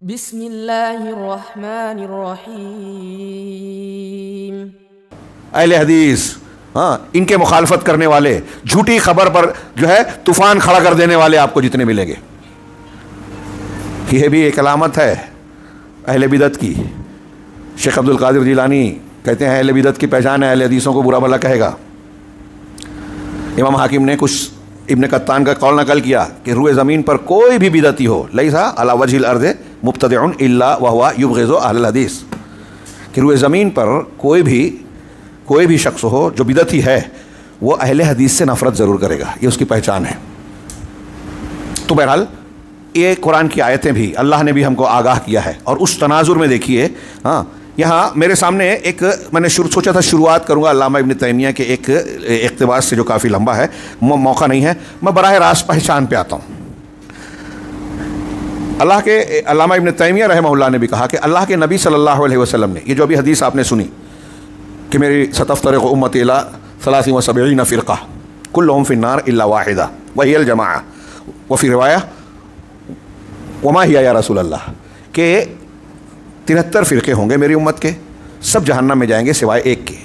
بسم اللہ الرحمن الرحیم۔ اہل حدیث ان کے مخالفت کرنے والے، جھوٹی خبر پر جو ہے طوفان کھڑا کر دینے والے آپ کو جتنے ملیں گے، یہ بھی ایک علامت ہے اہل بدعت کی۔ شیخ عبد القادر جیلانی کہتے ہیں اہل بدعت کی پہچان ہے اہل حدیثوں کو برا بھلا کہے گا۔ امام حاکم نے کچھ ابن قطان کا قول نقل کیا کہ روئے زمین پر کوئی بھی بدعتی ہو، لیسا علی وجہ الارض مبتدع الا وہو یبغض اہل الحدیث، کہ روئے زمین پر کوئی بھی شخص ہو جو بدعتی ہے وہ اہل حدیث سے نفرت ضرور کرے گا، یہ اس کی پہچان ہے۔ تو بہرحال یہ قرآن کی آیتیں بھی اللہ نے بھی ہم کو آگاہ کیا ہے، اور اس تناظر میں دیکھیے یہاں میرے سامنے ایک میں نے سوچا تھا شروعات کروں گا علامہ ابن تیمیہ کے ایک اقتباس سے جو کافی لمبا ہے، موقع نہیں ہے، میں براہ راست پہچان پہ آتا ہوں۔ اللہ کے علامہ ابن تیمیہ رحمہ اللہ نے بھی کہا کہ اللہ کے نبی صلی اللہ علیہ وسلم نے یہ جو ابھی حدیث آپ نے سنی کہ میری ستفترق امتی الی 73 فرقہ کلہم فی النار الا واحدہ وہی الجماعہ، وفی روایہ وما ہی یا رسول اللہ، کہ 73 فرقے ہوں گے میری امت کے، سب جہنم میں جائیں گے سوائے ایک کے،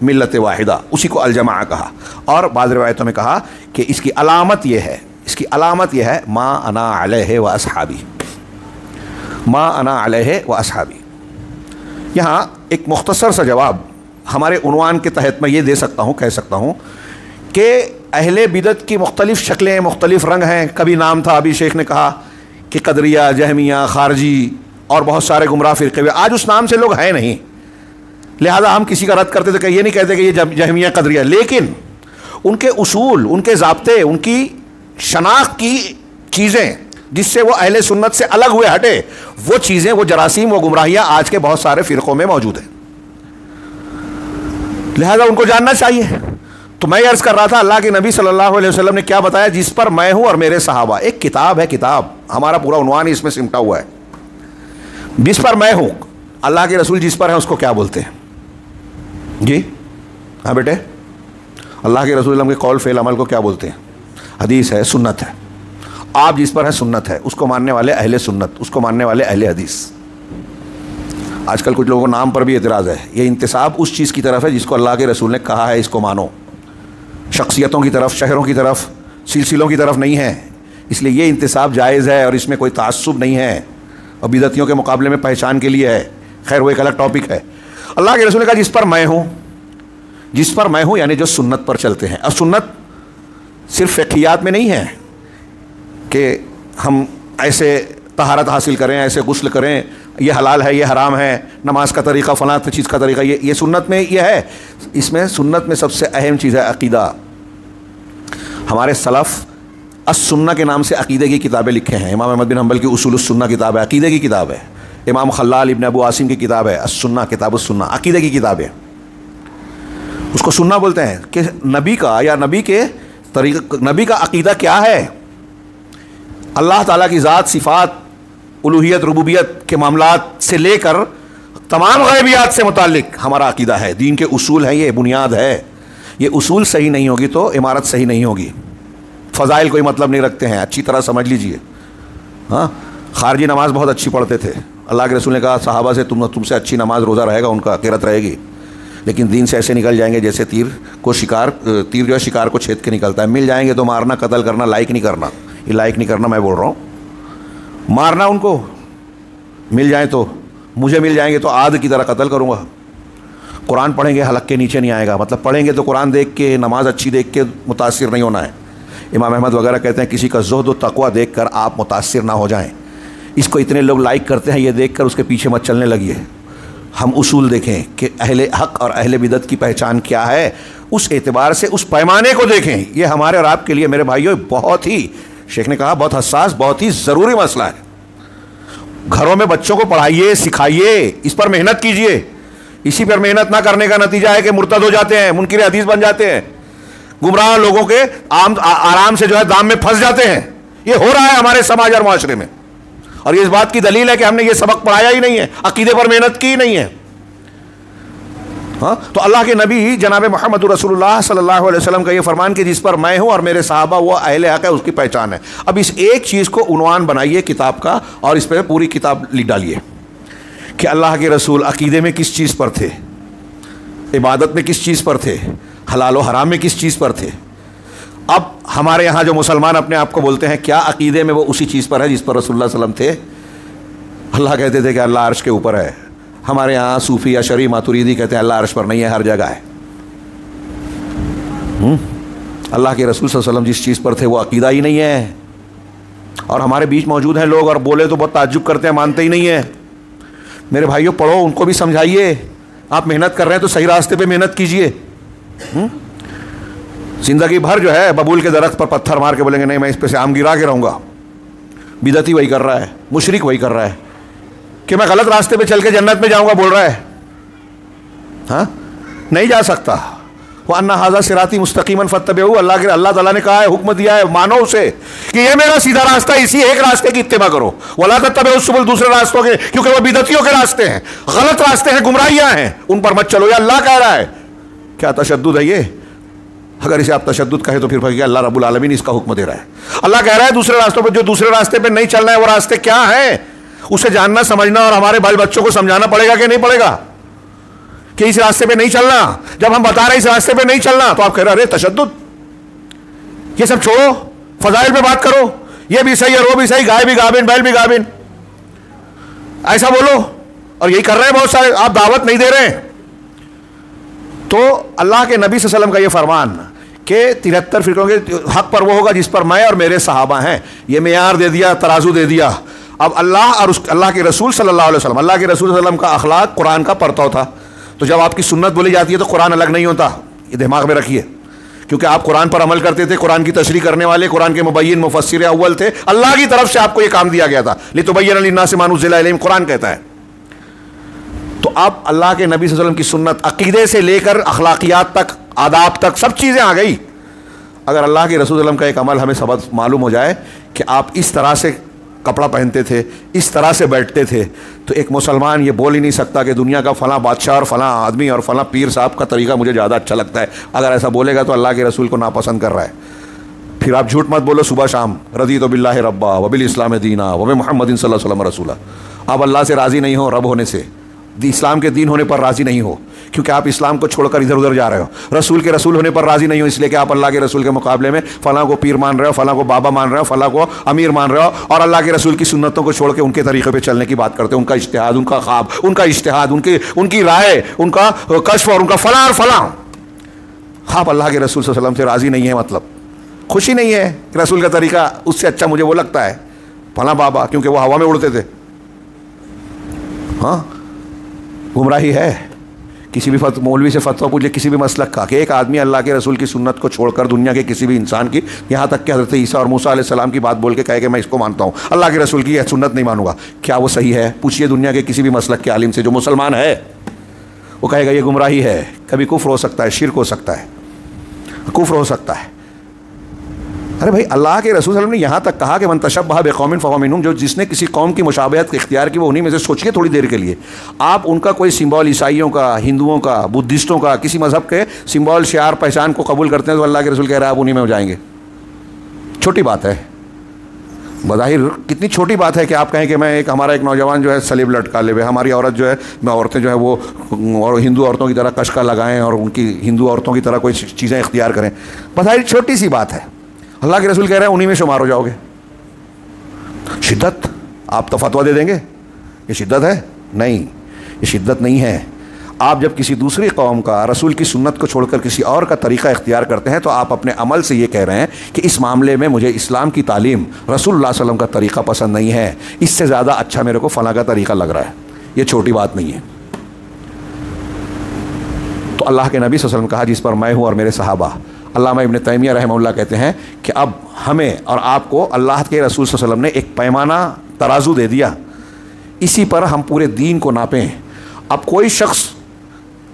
ملت واحدہ، اسی کو الجماعہ کہا۔ اور بعض روایتوں میں کہا کہ اس کی علامت یہ ہے ما انا علیہ و اصحابی، ما انا علیہ و اصحابی۔ یہاں ایک مختصر سا جواب ہمارے عنوان کے تحت میں یہ دے سکتا ہوں، کہہ سکتا ہوں کہ اہل بدعت کی مختلف شکلیں، مختلف رنگ ہیں۔ کبھی نام تھا، ابھی شیخ نے کہا کہ قدریہ، جہمیہ، خارجی اور بہت سارے گمراہ فرقے ہوئے، آج اس نام سے لوگ ہیں نہیں، لہذا ہم کسی کا رد کرتے تھے کہ یہ نہیں کہتے کہ یہ جہمیہ قدریہ، لیکن ان کے اصول، ان کے ضابطے، ان کی شناخت کی چیزیں جس سے وہ اہل سنت سے الگ ہوئے ہٹے، وہ چیزیں، وہ جراثیم، وہ گمراہیاں آج کے بہت سارے فرقوں میں موجود ہیں، لہذا ان کو جاننا چاہیے۔ تو میں عرض کر رہا تھا اللہ کے نبی صلی اللہ علیہ وسلم نے کیا بتایا، جس پر میں ہوں اور میرے صحابہ، ایک کتاب ہے، کتاب ہمارا پورا عنوان ہی اس میں سمٹا ہوا ہے، جس پر میں ہوں، اللہ کے رسول جس پر ہیں اس کو کیا بولتے ہیں؟ جی ہاں بیٹے، اللہ کے رسول کے قول فعل عمل کو کیا بولتے ہیں؟ حدیث ہے، سنت ہے۔ آپ جس پر ہیں سنت ہے، اس کو ماننے والے اہل سنت، اس کو ماننے والے اہل حدیث۔ آج کل کچھ لوگوں کو نام پر بھی اعتراض ہے، یہ انتساب اس چیز کی طرف ہے جس کو اللہ کے رسول نے کہا ہے اس کو مانو، شخصیتوں کی طرف، شہروں کی طرف، سلسلوں کی طرف نہیں ہے، اس لیے یہ انتساب جائز ہے اور اس میں کوئی تعصب نہیں ہے، اور بدعتیوں کے مقابلے میں پہچان کے لیے ہے، خیر وہ ایک الگ ٹاپک ہے۔ اللہ کے رسول نے کہا جس پر میں ہوں یعنی جو سنت پر چلتے ہیں، اور سنت صرف فقہیات میں نہیں ہے کہ ہم ایسے طہارت حاصل کریں، ایسے غسل کریں، یہ حلال ہے، یہ حرام ہے، نماز کا طریقہ، فلاں چیز کا طریقہ، یہ سنت میں یہ ہے۔ اس میں سنت میں سب سے اہم چیز ہے عقیدہ۔ ہمارے سلف السنہ کے نام سے عقیدے کی کتابیں لکھے ہیں، امام احمد بن حنبل کی اصول السنہ کتاب ہے، عقیدے کی کتاب ہے، امام خلال ابن ابو عاصم کی کتاب ہے السنہ، کتاب السنہ، عقیدے کی کتاب ہے، اس کو سنہ بولتے ہیں کہ نبی کا یا نبی کے طریقہ، نبی کا عقیدہ کیا ہے، اللہ تعالیٰ کی ذات، صفات، الوہیت، ربوبیت کے معاملات سے لے کر تمام غیبیات سے متعلق ہمارا عقیدہ ہے، دین کے اصول ہیں، یہ بنیاد ہے۔ یہ اصول صحیح نہیں ہوگی تو عمارت صحیح نہیں ہوگی۔ فضائل کوئی مطلب نہیں رکھتے ہیں، اچھی طرح سمجھ لیجئے۔ خارجی نماز بہت اچھی پڑھتے تھے، اللہ کے رسول نے کہا صحابہ سے تم سے اچھی نماز روزہ رہے گا، ان کا قرت رہے گی، لیکن دین سے ایسے نکل جائیں گے جیسے تیر جو ہے شکار کو چھید کے نکلتا ہے، مل جائیں گے تو مارنا، قتل کرنا، لائق نہیں کرنا، یہ لائق نہیں کرنا میں بول رہا ہوں، مارنا ان کو، مل جائیں تو، مجھے مل جائیں گے تو عاد کی طرح قتل کروں گا۔ قرآن پڑھیں گے حلق کے نیچے نہیں آئے گا، مطلب پڑھیں گے تو قرآن دیکھ کے، نماز اچھی دیکھ کے متاثر نہیں ہونا ہے۔ امام احمد وغیرہ کہتے ہیں کسی کا زہد و تقویٰ دیکھ کر آپ متاثر نہ ہو جائیں، اس کو اتنے لوگ لائک کرتے ہیں، یہ دیکھ کر اس کے پیچھے مت چلنے لگیے۔ ہم اصول دیکھیں کہ اہل حق اور اہل بدعت کی پہچان کیا ہے، اس اعتبار سے اس پیمانے کو دیکھیں۔ یہ ہمارے اور آپ کے لیے میرے بھائیوں بہت ہی، شیخ نے کہا بہت حساس، بہت ہی ضروری مسئلہ ہے۔ گھروں میں بچوں کو پڑھائیے، سکھائیے، اس پر محنت کیجیے۔ اسی پر محنت نہ کرنے کا نتیجہ ہے کہ مرتد ہو جاتے ہیں، منکر حدیث بن جاتے ہیں، گمراہ لوگوں کے آرام سے جو ہے دام میں پھنس جاتے ہیں۔ یہ ہو رہا ہے ہمارے سماج اور معاشرے میں، اور یہ اس بات کی دلیل ہے کہ ہم نے یہ سبق پڑھایا ہی نہیں ہے، عقیدے پر محنت کی ہی نہیں ہے۔ ہاں، تو اللہ کے نبی جناب محمد رسول اللہ صلی اللہ علیہ وسلم کا یہ فرمان کہ جس پر میں ہوں اور میرے صحابہ وہ اہل حق ہے، اس کی پہچان ہے۔ اب اس ایک چیز کو عنوان بنائیے کتاب کا اور اس پہ پوری کتاب لکھ ڈالیے کہ اللہ کے رسول عقیدے میں کس چیز پر تھے، عبادت میں کس چیز پر تھے، حلال و حرام میں کس چیز پر تھے۔ اب ہمارے یہاں جو مسلمان اپنے آپ کو بولتے ہیں کیا عقیدے میں وہ اسی چیز پر ہے جس پر رسول اللہ صلی اللہ علیہ وسلم تھے؟ اللہ کہتے تھے کہ اللہ عرش کے اوپر ہے۔ ہمارے یہاں صوفی یا شرعی ماتریدی کہتے ہیں اللہ عرش پر نہیں ہے، ہر جگہ ہے۔ اللہ کے رسول صلی اللہ علیہ وسلم جس چیز پر تھے وہ عقیدہ ہی نہیں ہے۔ اور ہمارے بیچ موجود ہیں لوگ اور بولے تو بہت تعجب کرتے ہیں، مانتے ہی نہیں ہیں۔ میرے بھائیوں پڑھو، ان کو بھی سمجھائیے۔ آپ محنت کر رہے ہیں تو صحیح راستے پہ محنت کیجئے۔ زندگی بھر جو ہے ببول کے درخت پر پتھر مار کے بولیں گے نہیں میں اس پہ سے آم گرا کے رہوں گا، بدعتی وہی کر رہا ہے، مشرک وہی کر رہا ہے کہ میں غلط راستے پہ چل کے جنت میں جاؤں گا بول رہا ہے۔ ہاں، نہیں جا سکتا۔ وَأَنَّ هَذَا صِرَاطِي مُسْتَقِيمًا فَاتَّبِعُوهُ، اللہ تعالیٰ نے کہا ہے، حکم دیا ہے، مانو اسے کہ یہ میرا سیدھا راستہ ہے، اسی ایک راستے کی اتباع کرو۔ وَلَا تَتَّبِعُوا السُّبُلَ، دوسرے راستوں کے، کیونکہ وہ بدعتیوں کے راستے ہیں، غلط راستے ہیں، گمراہیاں ہیں، ان پر مت چلو۔ یہ اللہ کہہ رہا ہے۔ کیا تشدد ہے یہ؟ اگر اسے آپ تشدد کہے تو پھر اللہ رب العالمین اس کا حکم دے رہا ہے۔ اللہ کہہ رہا ہے دوسرے راستوں پہ، جو دوسرے راستے پہ نہیں چلنا ہے وہ راستے کیا ہیں اسے جاننا سمجھنا، اور ہمارے بال بچوں کو سمجھانا پڑے گا کہ نہیں پڑے گا کہ اس راستے پہ نہیں چلنا۔ جب ہم بتا رہے ہیں اس راستے پہ نہیں چلنا تو آپ کہہ رہے ارے تشدد، یہ سب چھوڑو، فضائل پہ بات کرو، یہ بھی صحیح ہے وہ بھی صحیح، گائے بھی گابن بیل بھی گابن، ایسا بولو۔ اور یہی کر رہے ہیں بہت سارے، آپ دعوت نہیں دے رہے ہیں۔ تو اللہ کے نبی صلی اللہ علیہ وسلم کا یہ فرمان کہ 73 فرقوں کے حق پر وہ ہوگا جس پر میں اور میرے صحابہ ہیں، یہ معیار دے دیا، ترازو دے دیا۔ اب اللہ اور اللہ کے رسول صلی اللہ علیہ وسلم، اللہ کے رسول صلی اللہ علیہ وسلم کا اخلاق قرآن کا پرتو تھا۔ تو جب آپ کی سنت بولی جاتی ہے تو قرآن الگ نہیں ہوتا، یہ دماغ میں رکھیے، کیونکہ آپ قرآن پر عمل کرتے تھے، قرآن کی تشریح کرنے والے، قرآن کے مبین مفسر اول تھے، اللہ کی طرف سے آپ کو یہ کام دیا گیا تھا، لِتُبَيِّنَ لِلنَّاسِ مَا نُزِّلَ إِلَيْهِمْ، قرآن کہتا ہے۔ تو اب اللہ کے نبی صلی اللہ علیہ وسلم کی سنت عقیدے سے لے کر اخلاقیات تک، آداب تک، سب چیزیں آ گئی۔ اگر اللہ کے رسول صلی اللہ علیہ وسلم کا ایک عمل ہمیں سبق معلوم ہو جائے کہ آپ اس طرح سے کپڑا پہنتے تھے، اس طرح سے بیٹھتے تھے، تو ایک مسلمان یہ بول ہی نہیں سکتا کہ دنیا کا فلاں بادشاہ اور فلاں آدمی اور فلاں پیر صاحب کا طریقہ مجھے زیادہ اچھا لگتا ہے۔ اگر ایسا بولے گا تو اللہ کے رسول کو ناپسند کر رہا ہے۔ پھر آپ جھوٹ مت بولو صبح شام، رضیت باللہ ربا وبالاسلام دینا وبمحمد صلی اللہ علیہ وسلم رسولا۔ آپ اللہ سے راضی نہیں ہو رب ہونے سے، اسلام کے دین ہونے پر راضی نہیں ہو، کیونکہ آپ اسلام کو چھوڑ کر ادھر ادھر جا رہے ہو۔ رسول کے رسول ہونے پر راضی نہیں ہو، اس لیے کہ آپ اللہ کے رسول کے مقابلے میں فلاں کو پیر مان رہے ہو، فلاں کو بابا مان رہے ہو، فلاں کو امیر مان رہے ہو، اور اللہ کے رسول کی سنتوں کو چھوڑ کے ان کے طریقے پہ چلنے کی بات کرتے ہیں۔ ان کا اجتہاد، ان کا خواب، ان کا اجتہاد، ان کی رائے، ان کا کشف اور ان کا فلاں اور فلاں۔ آپ اللہ کے رسول صلی اللہ علیہ وسلم سے راضی نہیں ہے، مطلب خوشی نہیں ہے کہ رسول کا طریقہ اس سے اچھا مجھے وہ لگتا ہے فلاں بابا، کیونکہ وہ ہوا میں اڑتے تھے۔ ہاں، گمراہی ہے۔ کسی بھی مولوی سے فتویٰ پوچھے کسی بھی مسلک کا کہ ایک آدمی اللہ کے رسول کی سنت کو چھوڑ کر دنیا کے کسی بھی انسان کی، یہاں تک کہ حضرت عیسیٰ اور موسیٰ علیہ السلام کی بات بول کے کہے کہ میں اس کو مانتا ہوں، اللہ کے رسول کی یہ سنت نہیں مانوں گا، کیا وہ صحیح ہے؟ پوچھئے دنیا کے کسی بھی مسلک کے عالم سے جو مسلمان ہے، وہ کہے گا یہ گمراہی ہے۔ کبھی کفر ہو سکتا ہے، شرک ہو سکتا ہے، کفر ہو سکتا ہے۔ ارے بھائی، اللہ کے رسول صلی اللہ علیہ وسلم نے یہاں تک کہا کہ من تشبہ بقوم فہو منہم، جو جس نے کسی قوم کی مشابہت اختیار کی وہ انہی میں سے۔ سوچیے تھوڑی دیر کے لیے، آپ ان کا کوئی سمبول، عیسائیوں کا، ہندوؤں کا، بدھسٹوں کا، کسی مذہب کے سمبول، شعار، پہچان کو قبول کرتے ہیں تو اللہ کے رسول کہہ رہا ہے آپ انہی میں ہو جائیں گے۔ چھوٹی بات ہے، بظاہر کتنی چھوٹی بات ہے کہ آپ کہیں کہ ہمارا ایک نوجوان جو ہے سلیب لٹکا لے، ہماری عورت جو ہے، عورتیں جو ہے وہ اور ہندو عورتوں کی طرح کشکا لگائیں اور ان کی ہندو عورتوں کی طرح کوئی چیزیں اختیار کریں، بظاہر چھوٹی سی بات ہے۔ اللہ کے رسول کہہ رہے ہیں انہی میں شمار ہو جاؤ گے۔ شدت، آپ تو فتویٰ دے دیں گے یہ شدت ہے؟ نہیں، یہ شدت نہیں ہے۔ آپ جب کسی دوسری قوم کا، رسول کی سنت کو چھوڑ کر کسی اور کا طریقہ اختیار کرتے ہیں تو آپ اپنے عمل سے یہ کہہ رہے ہیں کہ اس معاملے میں مجھے اسلام کی تعلیم، رسول اللہ صلی اللہ علیہ وسلم کا طریقہ پسند نہیں ہے، اس سے زیادہ اچھا میرے کو فلاں کا طریقہ لگ رہا ہے۔ یہ چھوٹی بات نہیں ہے۔ تو اللہ کے نبی صلی اللہ علیہ وسلم کہا جس پر میں ہوں اور میرے صحابہ۔ علامہ ابن تیمیہ رحمہ اللہ کہتے ہیں کہ اب ہمیں اور آپ کو اللہ کے رسول صلی اللہ علیہ وسلم نے ایک پیمانہ، ترازو دے دیا، اسی پر ہم پورے دین کو ناپیں۔ اب کوئی شخص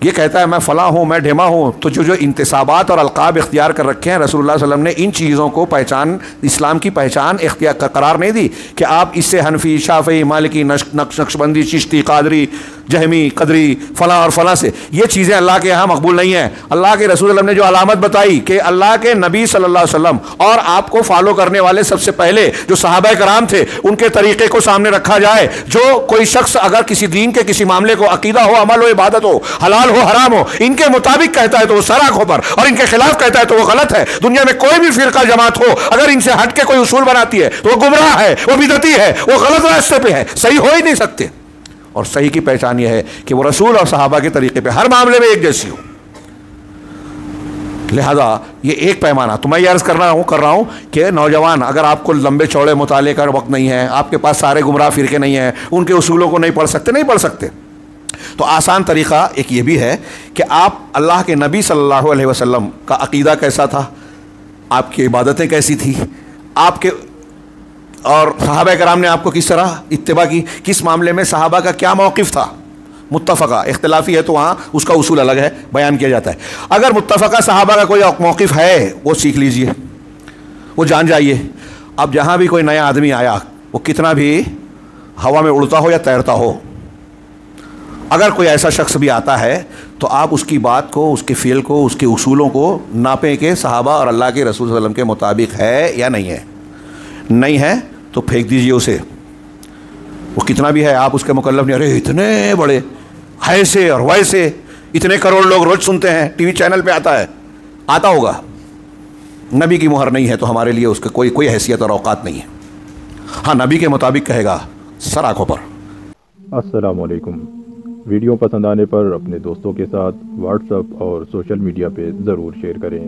یہ کہتا ہے میں فلاں ہوں، میں ڈھیما ہوں، تو جو انتسابات اور القاب اختیار کر رکھے ہیں، رسول اللہ صلی اللہ علیہ وسلم نے ان چیزوں کو پہچان، اسلام کی پہچان اختیار قرار نہیں دی کہ آپ اس سے حنفی، شافعی، مالکی، نقشبندی، چشتی، قادری، جہمی، قدری، فلاں اور فلاں سے، یہ چیزیں اللہ کے یہاں مقبول نہیں ہیں۔ اللہ کے رسول اللہ نے جو علامت بتائی کہ اللہ کے نبی صلی اللہ علیہ وسلم اور آپ کو فالو کرنے والے سب سے پہلے جو صحابہ کرام تھے ان کے طریقے کو سامنے رکھا جائے۔ جو کوئی شخص اگر کسی دین کے کسی معاملے کو عقیدہ ہو، عمل ہو، عبادت ہو، حلال ہو، حرام ہو، ان کے مطابق کہتا ہے تو وہ سراخوں پر، اور ان کے خلاف کہتا ہے تو وہ غلط ہے۔ دنیا میں کوئی بھی فرقہ جماعت ہو، اگر ان سے ہٹ کے کوئی اصول بناتی ہے تو وہ گمراہ ہے، وہ بدعتی ہے، وہ غلط راستے پہ ہے، صحیح ہو ہی نہیں سکتے۔ اور صحیح کی پہچان یہ ہے کہ وہ رسول اور صحابہ کے طریقے پہ ہر معاملے میں ایک جیسی ہو۔ لہذا یہ ایک پیمانہ تو میں یہ عرض کر رہا ہوں کہ نوجوان، اگر آپ کو لمبے چوڑے مطالعے کا وقت نہیں ہے، آپ کے پاس سارے گمراہ فرقے نہیں ہیں، ان کے اصولوں کو نہیں پڑھ سکتے، تو آسان طریقہ ایک یہ بھی ہے کہ آپ اللہ کے نبی صلی اللہ علیہ وسلم کا عقیدہ کیسا تھا، آپ کی عبادتیں کیسی تھی، آپ کے اور صحابہ کرام نے آپ کو کس طرح اتباع کی، کس معاملے میں صحابہ کا کیا موقف تھا، متفقہ اختلافی ہے تو وہاں اس کا اصول الگ ہے، بیان کیا جاتا ہے۔ اگر متفقہ صحابہ کا کوئی موقف ہے وہ سیکھ لیجئے، وہ جان جائیے۔ اب جہاں بھی کوئی نیا آدمی آیا، وہ کتنا بھی ہوا میں اڑتا ہو یا تیرتا ہو، اگر کوئی ایسا شخص بھی آتا ہے تو آپ اس کی بات کو، اس کے فعل کو، اس کے اصولوں کو ناپیں کہ صحابہ اور اللہ کے رسول صلی اللہ علیہ وسلم کے مطابق ہے یا نہیں ہے۔ نہیں ہے تو پھینک دیجئے اسے، وہ کتنا بھی ہے، آپ اس کے مکلف نہیں۔ ارے اتنے بڑے ایسے اور ویسے، اتنے کروڑ لوگ روز سنتے ہیں، ٹی وی چینل پہ آتا ہوگا، نبی کی مہر نہیں ہے تو ہمارے لیے اس کا کوئی حیثیت اور اوقات نہیں ہے۔ ہاں نبی کے مطابق کہے گا سر آنکھوں پر۔ السلام علیکم۔ ویڈیو پسند آنے پر اپنے دوستوں کے ساتھ واٹس ایپ اور سوشل میڈیا پہ ضرور شیئر کریں۔